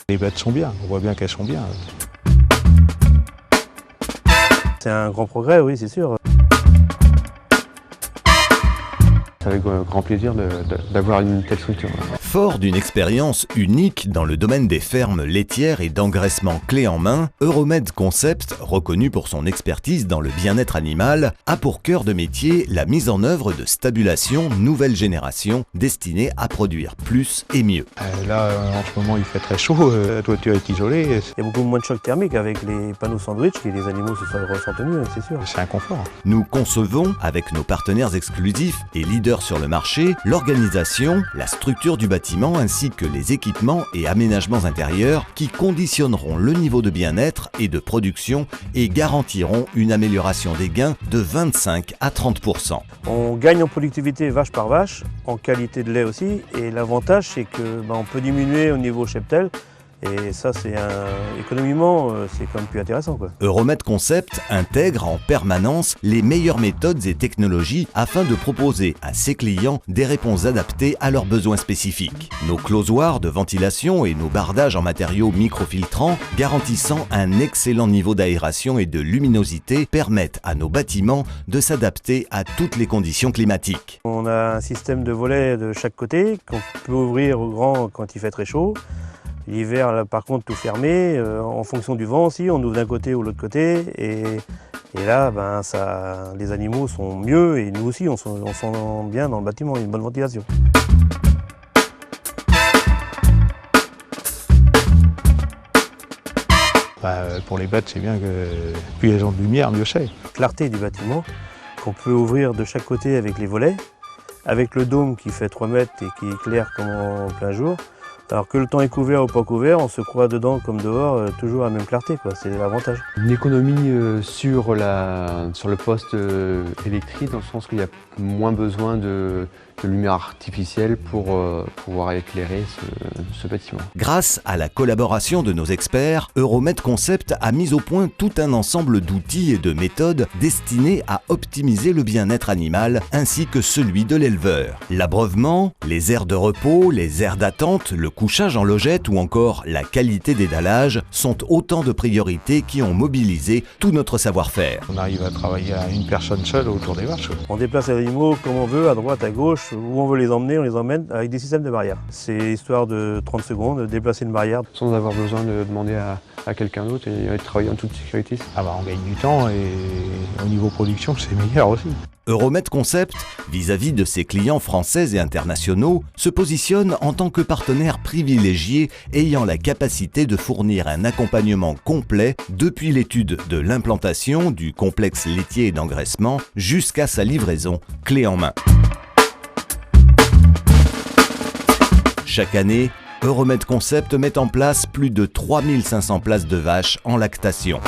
Les bêtes sont bien, on voit bien qu'elles sont bien. C'est un grand progrès, oui, c'est sûr. C'est avec grand plaisir d'avoir une telle structure. Fort d'une expérience unique dans le domaine des fermes laitières et d'engraissement clé en main, Euromed Concept, reconnu pour son expertise dans le bien-être animal, a pour cœur de métier la mise en œuvre de stabulation nouvelle génération destinée à produire plus et mieux. Là, en ce moment, il fait très chaud, la toiture est isolée. Il y a beaucoup moins de choc thermique avec les panneaux sandwich et les animaux se ressentent mieux, c'est sûr. C'est un confort. Nous concevons, avec nos partenaires exclusifs et leaders sur le marché, l'organisation, la structure du bâtiment ainsi que les équipements et aménagements intérieurs qui conditionneront le niveau de bien-être et de production et garantiront une amélioration des gains de 25 à 30%. On gagne en productivité vache par vache, en qualité de lait aussi, et l'avantage c'est que on peut diminuer au niveau cheptel. Et ça, économiquement, c'est quand même plus intéressant, quoi. Euromed Concept intègre en permanence les meilleures méthodes et technologies afin de proposer à ses clients des réponses adaptées à leurs besoins spécifiques. Nos closoirs de ventilation et nos bardages en matériaux microfiltrants garantissant un excellent niveau d'aération et de luminosité permettent à nos bâtiments de s'adapter à toutes les conditions climatiques. On a un système de volets de chaque côté qu'on peut ouvrir au grand quand il fait très chaud. L'hiver, là, par contre, tout fermé, en fonction du vent aussi, on ouvre d'un côté ou de l'autre côté. Et là, les animaux sont mieux et nous aussi, on sent bien dans le bâtiment, il y a une bonne ventilation. Pour les bêtes, c'est bien que plus elles ont de lumière, mieux c'est. Clarté du bâtiment, qu'on peut ouvrir de chaque côté avec les volets, avec le dôme qui fait 3 mètres et qui éclaire comme en plein jour. Alors que le temps est couvert ou pas couvert, on se croit dedans comme dehors, toujours à la même clarté, quoi. C'est l'avantage. Une économie sur le poste électrique, dans le sens qu'il y a moins besoin de lumière artificielle pour pouvoir éclairer ce bâtiment. Grâce à la collaboration de nos experts, Euromed Concept a mis au point tout un ensemble d'outils et de méthodes destinés à optimiser le bien-être animal ainsi que celui de l'éleveur. L'abreuvement, les aires de repos, les aires d'attente, le couchage en logette ou encore la qualité des dallages sont autant de priorités qui ont mobilisé tout notre savoir-faire. On arrive à travailler à une personne seule autour des vaches. On déplace les animaux comme on veut, à droite, à gauche, où on veut les emmener, on les emmène avec des systèmes de barrières. C'est histoire de 30 secondes de déplacer une barrière. Sans avoir besoin de demander à quelqu'un d'autre et de travailler en toute sécurité. On gagne du temps et au niveau production, c'est meilleur aussi. Euromed Concept, vis-à-vis de ses clients français et internationaux, se positionne en tant que partenaire privilégié ayant la capacité de fournir un accompagnement complet depuis l'étude de l'implantation du complexe laitier et d'engraissement jusqu'à sa livraison clé en main. Chaque année, Euromed Concept met en place plus de 3500 places de vaches en lactation.